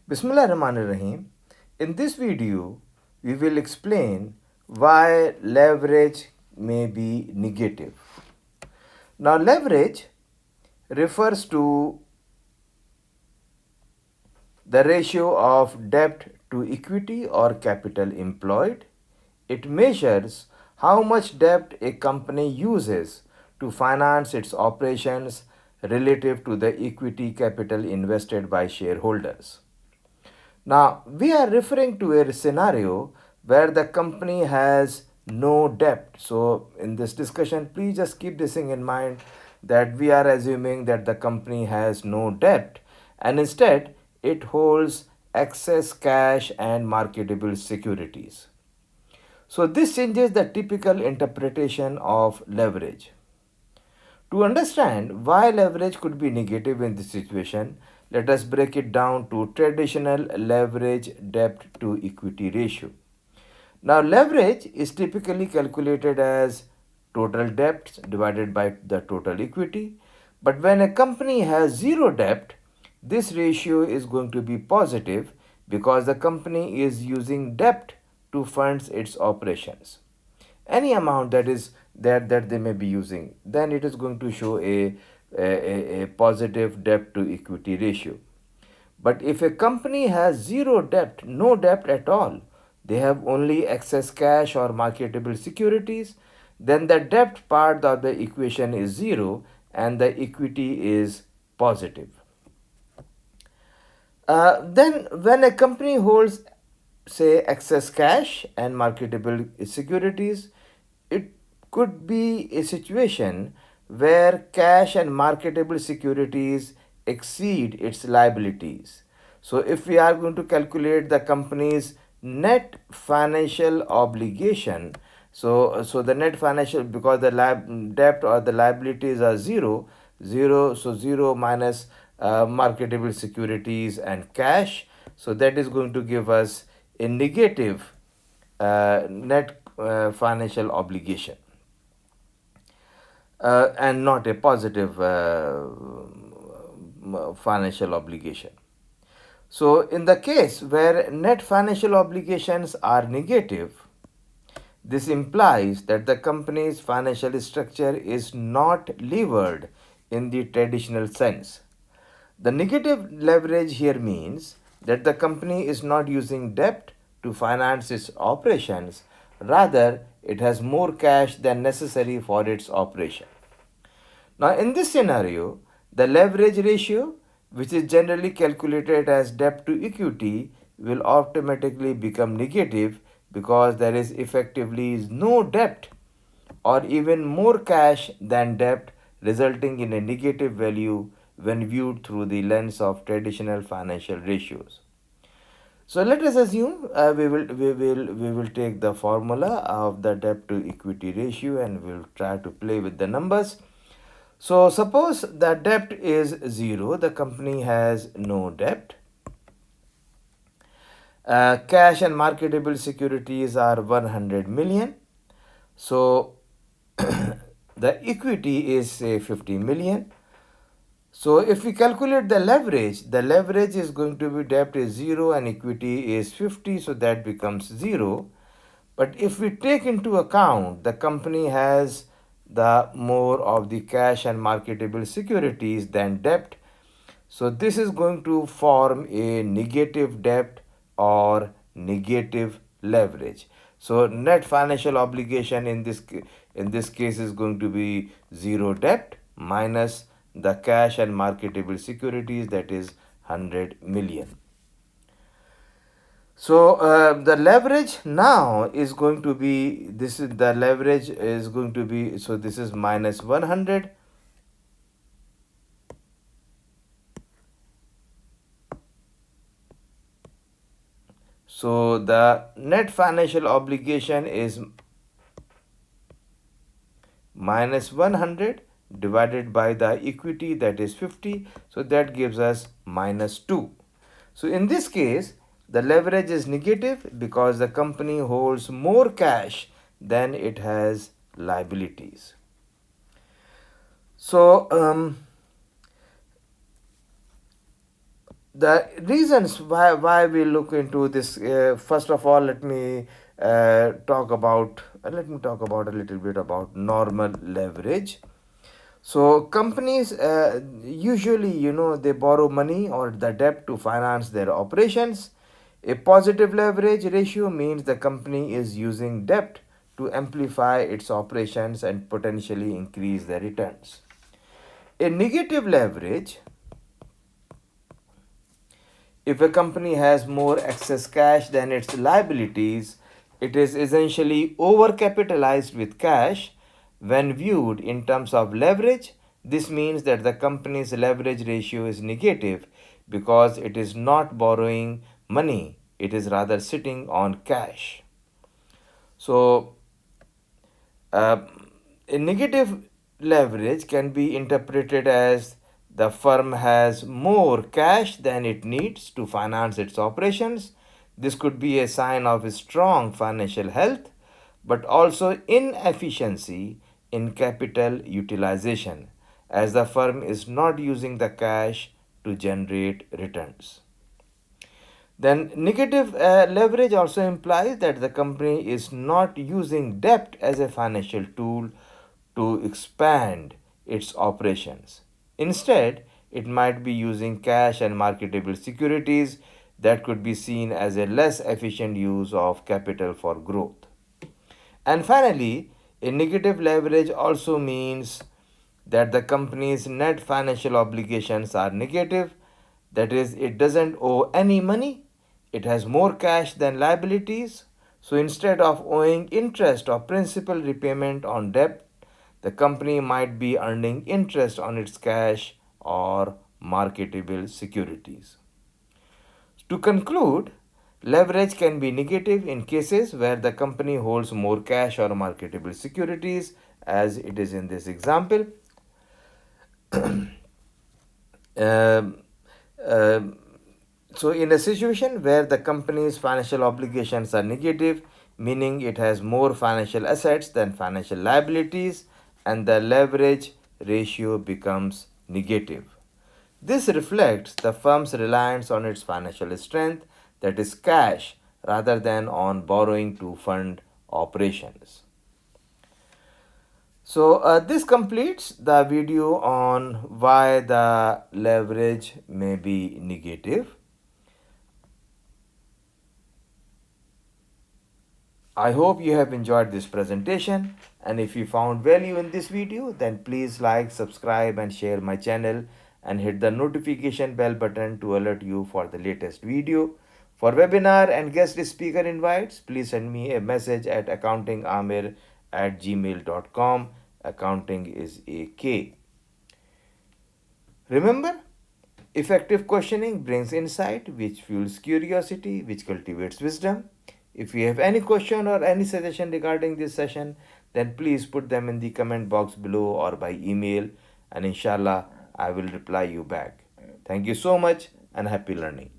Bismillahirrahmanirrahim. In this video, we will explain why leverage may be negative. Now, leverage refers to the ratio of debt to equity or capital employed. It measures how much debt a company uses to finance its operations relative to the equity capital invested by shareholders. Now, we are referring to a scenario where the company has no debt. So, in this discussion, please just keep this thing in mind that we are assuming that the company has no debt and instead it holds excess cash and marketable securities. So, this changes the typical interpretation of leverage. To understand why leverage could be negative in this situation, let us break it down to traditional leverage debt to equity ratio. Now, leverage is typically calculated as total debts divided by the total equity. But when a company has zero debt, this ratio is going to be positive because the company is using debt to fund its operations. Any amount that they may be using, then it is going to show a positive debt to equity ratio. But if a company has zero debt, no debt at all, they have only excess cash or marketable securities, then the debt part of the equation is zero and the equity is positive. Then, when a company holds, say, excess cash and marketable securities, it could be a situation where cash and marketable securities exceed its liabilities. So, if we are going to calculate the company's net financial obligation, so the net financial, because the debt or the liabilities are zero, so zero minus marketable securities and cash, so that is going to give us a negative net financial obligation and not a positive financial obligation. So, in the case where net financial obligations are negative, this implies that the company's financial structure is not levered in the traditional sense. The negative leverage here means that the company is not using debt to finance its operations, rather, it has more cash than necessary for its operation. Now, in this scenario, the leverage ratio, which is generally calculated as debt to equity, will automatically become negative because there is effectively no debt or even more cash than debt, resulting in a negative value when viewed through the lens of traditional financial ratios. So let us assume we will take the formula of the debt to equity ratio and we'll try to play with the numbers. So suppose the debt is zero, the company has no debt. Cash and marketable securities are 100 million. So the equity is, say, 50 million. So if we calculate the leverage is going to be debt is 0 and equity is 50, so that becomes 0. But if we take into account the company has the more of the cash and marketable securities than debt, so this is going to form a negative debt or negative leverage. So net financial obligation in this case is going to be zero debt minus the cash and marketable securities, that is 100 million. So the leverage now is going to be, this is the leverage is going to be, so this is minus 100. So the net financial obligation is minus 100 divided by the equity, that is 50. So that gives us minus 2. So in this case, the leverage is negative because the company holds more cash than it has liabilities. So the reasons why we look into this, first of all, let me talk about a little bit about normal leverage. So companies usually, they borrow money or the debt to finance their operations. A positive leverage ratio means the company is using debt to amplify its operations and potentially increase the returns. A negative leverage, if a company has more excess cash than its liabilities, it is essentially overcapitalized with cash. When viewed in terms of leverage, this means that the company's leverage ratio is negative because it is not borrowing money, it is rather sitting on cash. So, uh, a negative leverage can be interpreted as the firm has more cash than it needs to finance its operations. This could be a sign of strong financial health, but also inefficiency in capital utilization, as the firm is not using the cash to generate returns. Then, negative leverage also implies that the company is not using debt as a financial tool to expand its operations. Instead, it might be using cash and marketable securities that could be seen as a less efficient use of capital for growth. And finally, a negative leverage also means that the company's net financial obligations are negative. That is, it doesn't owe any money, it has more cash than liabilities. So instead of owing interest or principal repayment on debt, the company might be earning interest on its cash or marketable securities. To conclude, leverage can be negative in cases where the company holds more cash or marketable securities, as it is in this example. Um, um, so, in a situation where the company's financial obligations are negative, meaning it has more financial assets than financial liabilities, and the leverage ratio becomes negative. This reflects the firm's reliance on its financial strength, that is, cash, rather than on borrowing to fund operations. So, this completes the video on why the leverage may be negative. I hope you have enjoyed this presentation, and if you found value in this video, then please like, subscribe and share my channel and hit the notification bell button to alert you for the latest video. For webinar and guest speaker invites, please send me a message at accountingamir@gmail.com. Accounting is a K. Remember, effective questioning brings insight, which fuels curiosity, which cultivates wisdom. If you have any question or any suggestion regarding this session, then please put them in the comment box below or by email, and inshallah, I will reply you back. Thank you so much and happy learning.